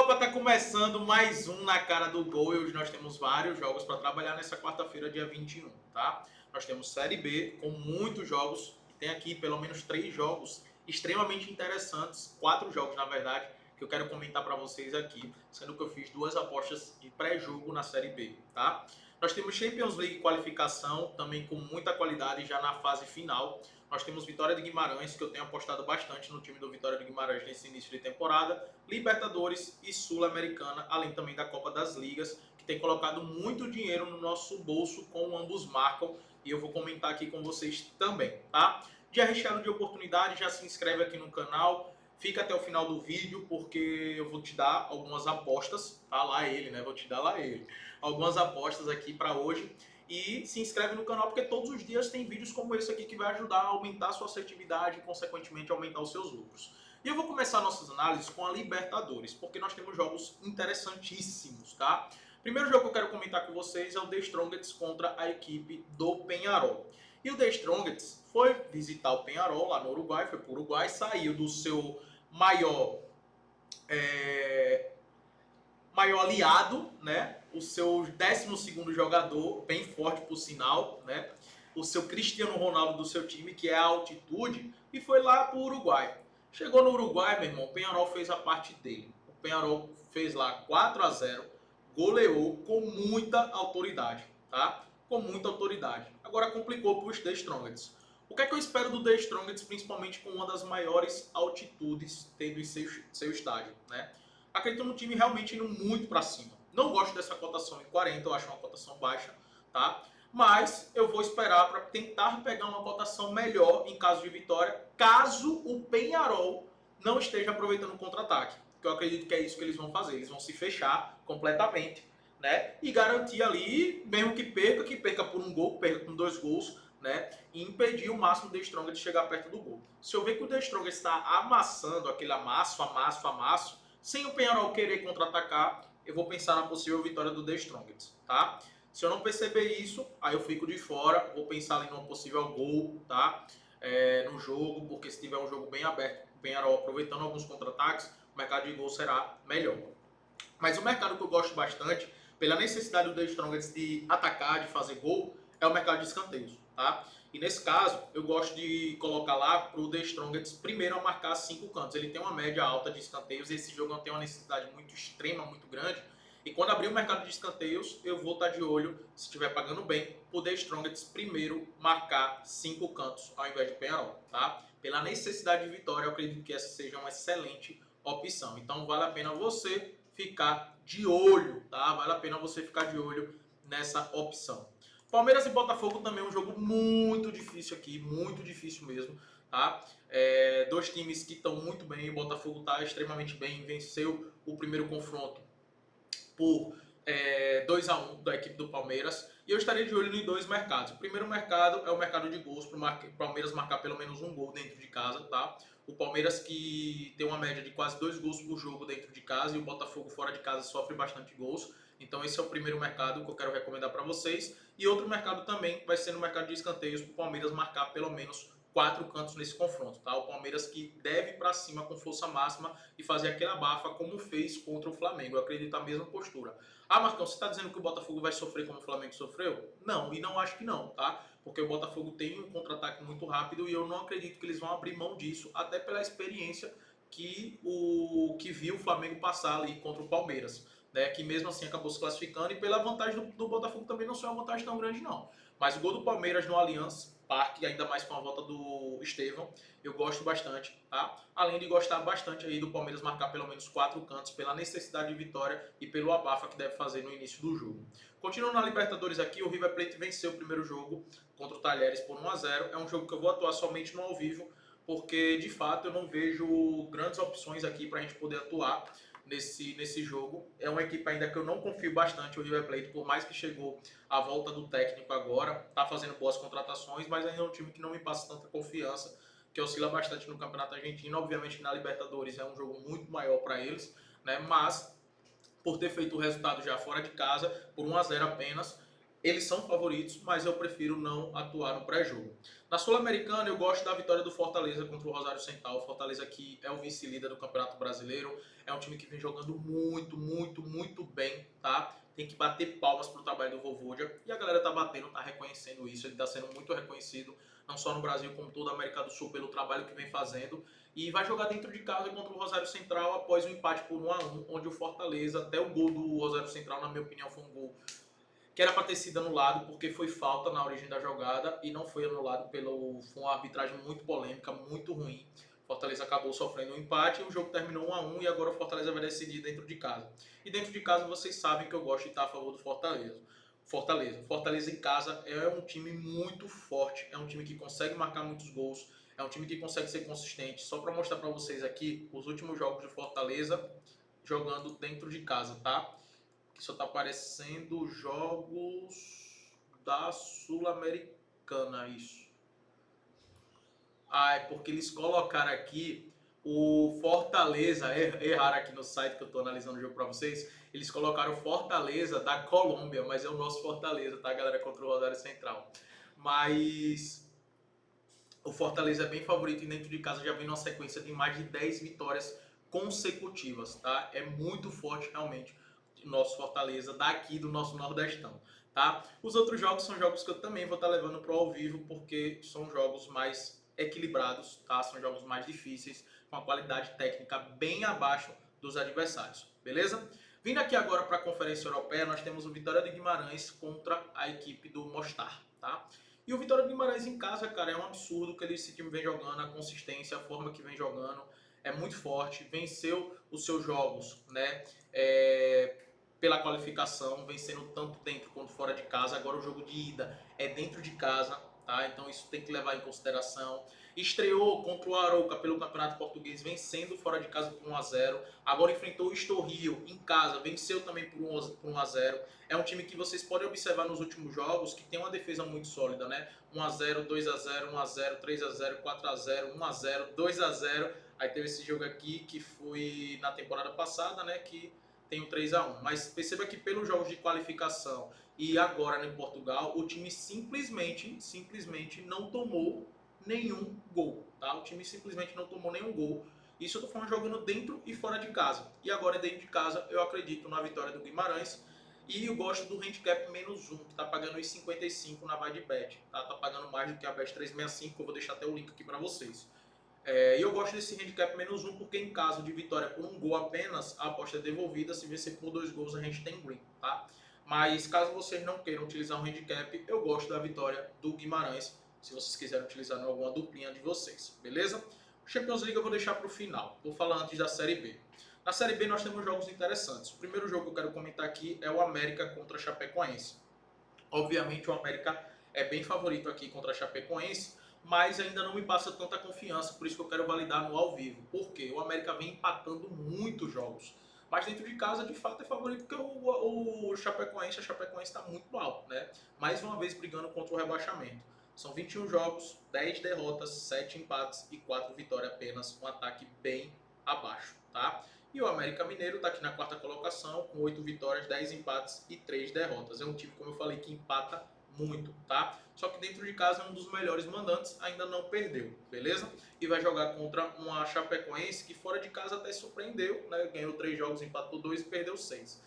Opa, tá começando mais um Na Cara do Gol e hoje nós temos vários jogos para trabalhar nessa quarta-feira, dia 21, tá? Nós temos Série B com muitos jogos e tem aqui pelo menos 3 jogos extremamente interessantes, 4 jogos na verdade, que eu quero comentar para vocês aqui, sendo que eu fiz 2 apostas de pré-jogo na Série B, tá? Nós temos Champions League qualificação, também com muita qualidade já na fase final. Nós temos Vitória de Guimarães, que eu tenho apostado bastante no time do Vitória de Guimarães nesse início de temporada, Libertadores e Sul-Americana, além também da Copa das Ligas, que tem colocado muito dinheiro no nosso bolso, como ambos marcam, e eu vou comentar aqui com vocês também, tá? Dia recheado de oportunidade, já se inscreve aqui no canal, fica até o final do vídeo, porque eu vou te dar algumas apostas, tá? Lá ele, né? Vou te dar lá ele. Algumas apostas aqui para hoje. E se inscreve no canal porque todos os dias tem vídeos como esse aqui que vai ajudar a aumentar a sua assertividade e, consequentemente, aumentar os seus lucros. E eu vou começar nossas análises com a Libertadores, porque nós temos jogos interessantíssimos, tá? Primeiro jogo que eu quero comentar com vocês é o The Strongest contra a equipe do Peñarol. E o The Strongest foi visitar o Peñarol lá no Uruguai, foi para o Uruguai, saiu do seu maior aliado, né? O seu 12º jogador, bem forte por sinal, né? O seu Cristiano Ronaldo do seu time, que é a altitude, e foi lá para o Uruguai. Chegou no Uruguai, meu irmão, o Peñarol fez a parte dele. O Peñarol fez lá 4-0, goleou com muita autoridade, tá? Com muita autoridade. Agora complicou para os The Strongest. O que é que eu espero do The Strongest, principalmente com uma das maiores altitudes tendo em seu estádio, né? Acredito no time realmente indo muito para cima. Não gosto dessa cotação em 40, eu acho uma cotação baixa, tá? Mas eu vou esperar para tentar pegar uma cotação melhor em caso de vitória, caso o Peñarol não esteja aproveitando o contra-ataque. Que eu acredito que é isso que eles vão fazer. Eles vão se fechar completamente, né? E garantir ali, mesmo que perca por um gol, perca com 2 gols, né? E impedir o máximo do The Strongest de chegar perto do gol. Se eu ver que o The Strongest está amassando aquele amasso, sem o Peñarol querer contra-atacar, eu vou pensar na possível vitória do The Strongest, tá? Se eu não perceber isso, aí eu fico de fora, vou pensar ali num possível gol, tá? No jogo, porque se tiver um jogo bem aberto, o Peñarol aproveitando alguns contra-ataques, o mercado de gol será melhor. Mas o mercado que eu gosto bastante, pela necessidade do The Strongest de atacar, de fazer gol, é o mercado de escanteios, tá? E nesse caso, eu gosto de colocar lá para o The Strongest primeiro a marcar 5 cantos. Ele tem uma média alta de escanteios, esse jogo não tem uma necessidade muito extrema, muito grande. E quando abrir o mercado de escanteios, eu vou estar de olho, se estiver pagando bem, o The Strongest primeiro marcar 5 cantos ao invés de Peñarol, tá? Pela necessidade de vitória, eu acredito que essa seja uma excelente opção. Então vale a pena você ficar de olho, tá? Vale a pena você ficar de olho nessa opção. Palmeiras e Botafogo também é um jogo muito difícil aqui, muito difícil mesmo, tá? 2 times que estão muito bem, o Botafogo está extremamente bem, venceu o primeiro confronto por 2-1 da equipe do Palmeiras. E eu estaria de olho em 2 mercados. O primeiro mercado é o mercado de gols, para o Palmeiras marcar pelo menos um gol dentro de casa, tá? O Palmeiras que tem uma média de quase 2 gols por jogo dentro de casa e o Botafogo fora de casa sofre bastante gols. Então esse é o primeiro mercado que eu quero recomendar para vocês. E outro mercado também vai ser no mercado de escanteios, para o Palmeiras marcar pelo menos 4 cantos nesse confronto, tá? O Palmeiras que deve para cima com força máxima e fazer aquele abafa como fez contra o Flamengo. Eu acredito na mesma postura. Ah, Marcão, você está dizendo que o Botafogo vai sofrer como o Flamengo sofreu? Não, e não acho que não, tá? Porque o Botafogo tem um contra-ataque muito rápido e eu não acredito que eles vão abrir mão disso, até pela experiência que viu o Flamengo passar ali contra o Palmeiras, né? Que mesmo assim acabou se classificando e pela vantagem do Botafogo também não foi uma vantagem tão grande não. Mas o gol do Palmeiras no Allianz Parque, ainda mais com a volta do Estevão, eu gosto bastante, tá? Além de gostar bastante aí do Palmeiras marcar pelo menos 4 cantos pela necessidade de vitória e pelo abafa que deve fazer no início do jogo. Continuando na Libertadores aqui, o River Plate venceu o primeiro jogo contra o Talheres por 1-0. É um jogo que eu vou atuar somente no ao vivo, porque de fato eu não vejo grandes opções aqui para a gente poder atuar nesse jogo. É uma equipe ainda que eu não confio bastante, o River Plate, por mais que chegou a volta do técnico agora, está fazendo boas contratações, mas ainda é um time que não me passa tanta confiança, que oscila bastante no Campeonato Argentino. Obviamente que na Libertadores é um jogo muito maior para eles, né? Mas por ter feito o resultado já fora de casa, por 1-0 apenas, Eles são favoritos, mas eu prefiro não atuar no pré-jogo. Na Sul-Americana, eu gosto da vitória do Fortaleza contra o Rosário Central. O Fortaleza que é o vice-líder do Campeonato Brasileiro. É um time que vem jogando muito, muito, muito bem, tá? Tem que bater palmas pro trabalho do Vovôdia. E a galera tá batendo, tá reconhecendo isso. Ele tá sendo muito reconhecido, não só no Brasil, como toda a América do Sul, pelo trabalho que vem fazendo. E vai jogar dentro de casa contra o Rosário Central após um empate por 1-1, onde o Fortaleza, até o gol do Rosário Central, na minha opinião, foi um gol que era para ter sido anulado porque foi falta na origem da jogada e não foi anulado foi uma arbitragem muito polêmica, muito ruim. Fortaleza acabou sofrendo um empate e o jogo terminou 1-1 e agora o Fortaleza vai decidir dentro de casa. E dentro de casa vocês sabem que eu gosto de estar a favor do Fortaleza. Fortaleza em casa é um time muito forte, é um time que consegue marcar muitos gols, é um time que consegue ser consistente. Só para mostrar para vocês aqui os últimos jogos de Fortaleza jogando dentro de casa, tá? Que só tá aparecendo jogos da Sul-Americana, isso. Ah, é porque eles colocaram aqui o Fortaleza, erraram aqui no site que eu tô analisando o jogo pra vocês, eles colocaram o Fortaleza da Colômbia, mas é o nosso Fortaleza, tá, galera, contra o Rosário Central. Mas o Fortaleza é bem favorito e dentro de casa já vem numa sequência de mais de 10 vitórias consecutivas, tá? É muito forte realmente o nosso Fortaleza daqui do nosso Nordestão, tá? Os outros jogos são jogos que eu também vou estar levando para o ao vivo porque são jogos mais equilibrados, tá? São jogos mais difíceis, com a qualidade técnica bem abaixo dos adversários, beleza? Vindo aqui agora para a Conferência Europeia, nós temos o Vitória de Guimarães contra a equipe do Mostar, tá? E o Vitória de Guimarães em casa, cara, é um absurdo que esse time vem jogando, a consistência, a forma que vem jogando é muito forte. Venceu os seus jogos, né? Pela qualificação, vencendo tanto dentro quanto fora de casa. Agora o jogo de ida é dentro de casa, tá? Então isso tem que levar em consideração. Estreou contra o Arouca pelo Campeonato Português, vencendo fora de casa por 1-0. Agora enfrentou o Estoril em casa, venceu também por 1-0. É um time que vocês podem observar nos últimos jogos que tem uma defesa muito sólida, né? 1-0, 2-0, 1-0, 3-0, 4-0, 1-0, 2-0. Aí teve esse jogo aqui que foi na temporada passada, né? Que tem o 3-1. Mas perceba que pelos jogos de qualificação e agora em Portugal, o time simplesmente não tomou nenhum gol, tá? O time simplesmente não tomou nenhum gol. Isso eu tô falando jogando dentro e fora de casa. E agora dentro de casa eu acredito na vitória do Guimarães. E eu gosto do handicap -1, que tá pagando 1,55 na VideBet. Tá pagando mais do que a Bet365, eu vou deixar até o link aqui para vocês. E eu gosto desse handicap -1 porque em caso de vitória por um gol apenas, a aposta é devolvida. Se vencer por 2 gols, a gente tem green, tá? Mas caso vocês não queiram utilizar um handicap, eu gosto da vitória do Guimarães, se vocês quiserem utilizar em alguma duplinha de vocês, beleza? Champions League eu vou deixar para o final, vou falar antes da Série B. Na Série B nós temos jogos interessantes. O primeiro jogo que eu quero comentar aqui é o América contra a Chapecoense. Obviamente o América é bem favorito aqui contra a Chapecoense, mas ainda não me passa tanta confiança, por isso que eu quero validar no ao vivo. Por quê? O América vem empatando muitos jogos. Mas dentro de casa, de fato, é favorito porque o Chapecoense, a Chapecoense está muito alto, né? Mais uma vez brigando contra o rebaixamento. São 21 jogos, 10 derrotas, 7 empates e 4 vitórias apenas, um ataque bem abaixo, tá? E o América Mineiro está aqui na quarta colocação, com 8 vitórias, 10 empates e 3 derrotas. É um time, como eu falei, que empata muito, tá? Só que dentro de casa é um dos melhores mandantes, ainda não perdeu, beleza? E vai jogar contra uma Chapecoense que fora de casa até surpreendeu, né? Ganhou 3 jogos, empatou 2 e perdeu 6.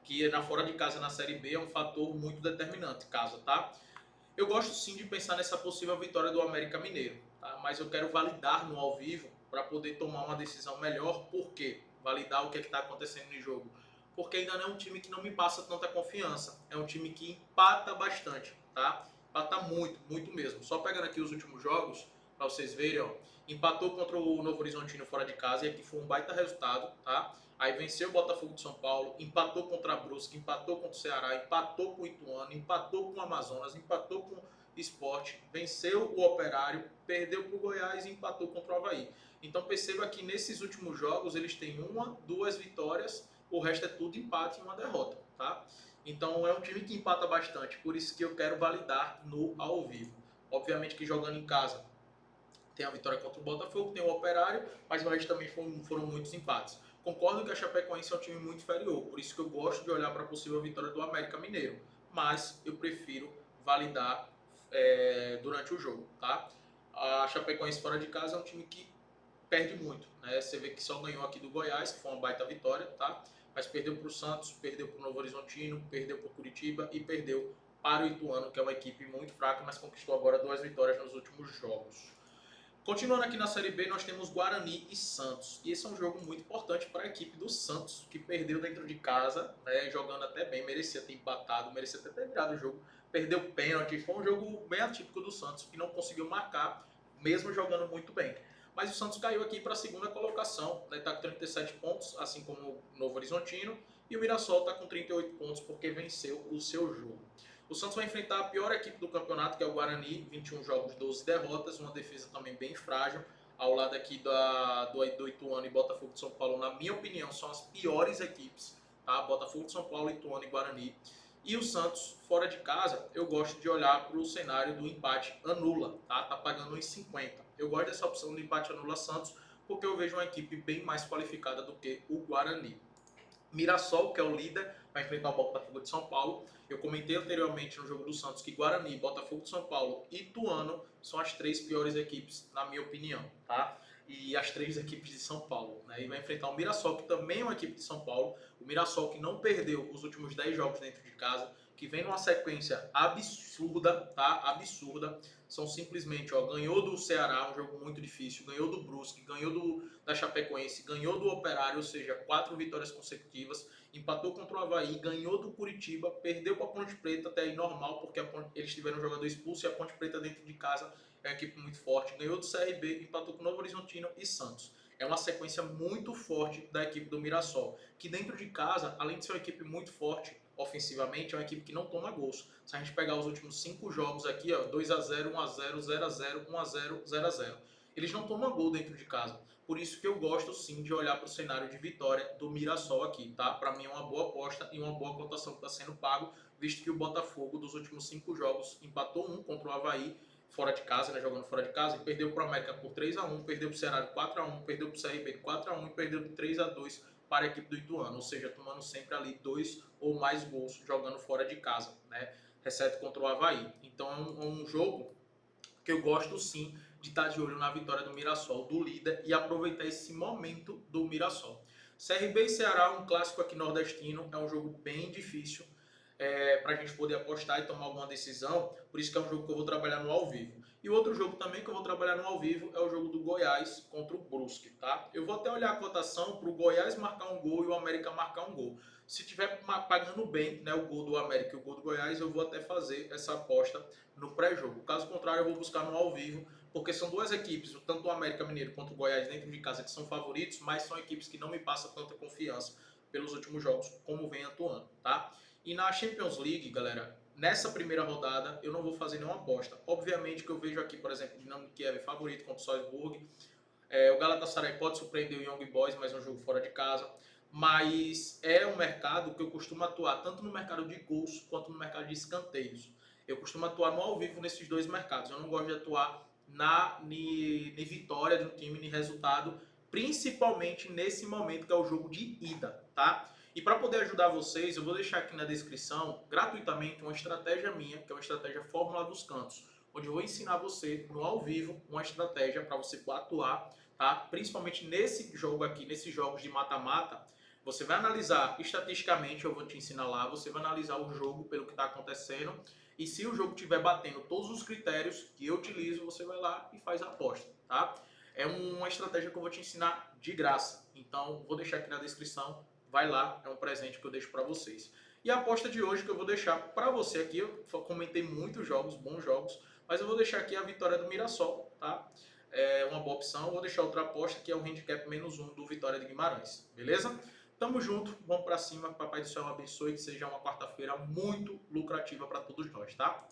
Que na fora de casa na Série B é um fator muito determinante, casa, tá? Eu gosto sim de pensar nessa possível vitória do América Mineiro, tá? Mas eu quero validar no ao vivo para poder tomar uma decisão melhor. Por quê? Validar o que está acontecendo no jogo. Porque ainda não é um time que não me passa tanta confiança. É um time que empata bastante, tá? Empata muito, muito mesmo. Só pegando aqui os últimos jogos, para vocês verem, ó. Empatou contra o Novo Horizontino fora de casa, e aqui foi um baita resultado, tá? Aí venceu o Botafogo de São Paulo, empatou contra a Brusque, empatou contra o Ceará, empatou com o Ituano, empatou com o Amazonas, empatou com o Sport, venceu o Operário, perdeu para o Goiás e empatou contra o Avaí. Então perceba que nesses últimos jogos eles têm 1, 2 vitórias, o resto é tudo empate e uma derrota, tá? Então é um time que empata bastante, por isso que eu quero validar no ao vivo. Obviamente que jogando em casa tem a vitória contra o Botafogo, tem o Operário, mas o resto também foram muitos empates. Concordo que a Chapecoense é um time muito inferior, por isso que eu gosto de olhar para a possível vitória do América Mineiro. mas eu prefiro validar durante o jogo, tá? A Chapecoense fora de casa é um time que perde muito, né? Você vê que só ganhou aqui do Goiás, que foi uma baita vitória, tá? Mas perdeu para o Santos, perdeu para o Novo Horizontino, perdeu para o Curitiba e perdeu para o Ituano, que é uma equipe muito fraca, mas conquistou agora 2 vitórias nos últimos jogos. Continuando aqui na Série B, nós temos Guarani e Santos. E esse é um jogo muito importante para a equipe do Santos, que perdeu dentro de casa, né, jogando até bem, merecia ter empatado, merecia até ter virado o jogo, perdeu pênalti. Foi um jogo bem atípico do Santos, que não conseguiu marcar, mesmo jogando muito bem. Mas o Santos caiu aqui para a segunda colocação, está com 37 pontos, assim como o Novo Horizontino, e o Mirassol está com 38 pontos porque venceu o seu jogo. O Santos vai enfrentar a pior equipe do campeonato, que é o Guarani, 21 jogos, 12 derrotas, uma defesa também bem frágil, ao lado aqui do Ituano e Botafogo de São Paulo, na minha opinião, são as piores equipes, tá? Botafogo de São Paulo, Ituano e Guarani. E o Santos, fora de casa, eu gosto de olhar para o cenário do empate anula, tá? Tá pagando 1,50. Eu gosto dessa opção do empate anula Santos, porque eu vejo uma equipe bem mais qualificada do que o Guarani. Mirassol, que é o líder, vai enfrentar o Botafogo de São Paulo. Eu comentei anteriormente no jogo do Santos que Guarani, Botafogo de São Paulo e Ituano são as 3 piores equipes, na minha opinião, tá? E as 3 equipes de São Paulo, né? E vai enfrentar o Mirassol, que também é uma equipe de São Paulo. O Mirassol que não perdeu os últimos 10 jogos dentro de casa, que vem numa sequência absurda, tá? Absurda. São simplesmente, ó, ganhou do Ceará, um jogo muito difícil, ganhou do Brusque, ganhou da Chapecoense, ganhou do Operário, ou seja, 4 vitórias consecutivas, empatou contra o Avaí, ganhou do Curitiba, perdeu para a Ponte Preta, até aí normal, porque eles tiveram um jogador expulso e a Ponte Preta dentro de casa é uma equipe muito forte, ganhou do CRB, empatou com o Novo Horizontino e Santos. É uma sequência muito forte da equipe do Mirassol, que dentro de casa, além de ser uma equipe muito forte ofensivamente, é uma equipe que não toma gols. Se a gente pegar os últimos 5 jogos aqui, ó, 2-0, 1-0, 0-0, 1-0, 0-0, eles não tomam gol dentro de casa. Por isso que eu gosto sim de olhar para o cenário de vitória do Mirassol aqui, tá? Para mim é uma boa aposta e uma boa cotação que está sendo pago, visto que o Botafogo dos últimos 5 jogos empatou 1 contra o Avaí, fora de casa, né, jogando fora de casa, e perdeu para o América por 3-1, perdeu para o Ceará 4-1, perdeu para o CRB 4-1 e perdeu por 3-2 para a equipe do Ituano, ou seja, tomando sempre ali 2 ou mais gols jogando fora de casa, né? Exceto contra o Avaí. Então é um jogo que eu gosto sim de estar de olho na vitória do Mirassol, do líder, e aproveitar esse momento do Mirassol. CRB e Ceará, um clássico aqui nordestino, é um jogo bem difícil para a gente poder apostar e tomar alguma decisão, por isso que é um jogo que eu vou trabalhar no ao vivo. E outro jogo também que eu vou trabalhar no ao vivo é o jogo do Goiás contra o Brusque, tá? Eu vou até olhar a cotação para o Goiás marcar um gol e o América marcar um gol. Se tiver pagando bem, né, o gol do América e o gol do Goiás, eu vou até fazer essa aposta no pré-jogo. Caso contrário, eu vou buscar no ao vivo, porque são duas equipes, tanto o América Mineiro quanto o Goiás dentro de casa, que são favoritos, mas são equipes que não me passam tanta confiança pelos últimos jogos, como vem atuando, tá? E na Champions League, galera, nessa primeira rodada eu não vou fazer nenhuma aposta. Obviamente que eu vejo aqui, por exemplo, o Dinamo Kiev favorito contra o Salzburg. O Galatasaray pode surpreender o Young Boys, mas é um jogo fora de casa. Mas é um mercado que eu costumo atuar tanto no mercado de gols quanto no mercado de escanteios. Eu costumo atuar no ao vivo nesses dois mercados. Eu não gosto de atuar na vitória de um time, em resultado, principalmente nesse momento que é o jogo de ida, tá? E para poder ajudar vocês, eu vou deixar aqui na descrição, gratuitamente, uma estratégia minha, que é uma estratégia Fórmula dos Cantos, onde eu vou ensinar você, no ao vivo, uma estratégia para você atuar, tá? Principalmente nesse jogo aqui, nesses jogos de mata-mata. Você vai analisar estatisticamente, eu vou te ensinar lá, você vai analisar o jogo pelo que está acontecendo, e se o jogo estiver batendo todos os critérios que eu utilizo, você vai lá e faz a aposta, tá? É uma estratégia que eu vou te ensinar de graça, então vou deixar aqui na descrição, vai lá, é um presente que eu deixo para vocês. E a aposta de hoje que eu vou deixar para você aqui, eu comentei muitos jogos, bons jogos, mas eu vou deixar aqui a vitória do Mirassol, tá? É uma boa opção. Eu vou deixar outra aposta que é o handicap -1 do Vitória de Guimarães, beleza? Tamo junto, vamos para cima, que Papai do Céu abençoe, que seja uma quarta-feira muito lucrativa para todos nós, tá?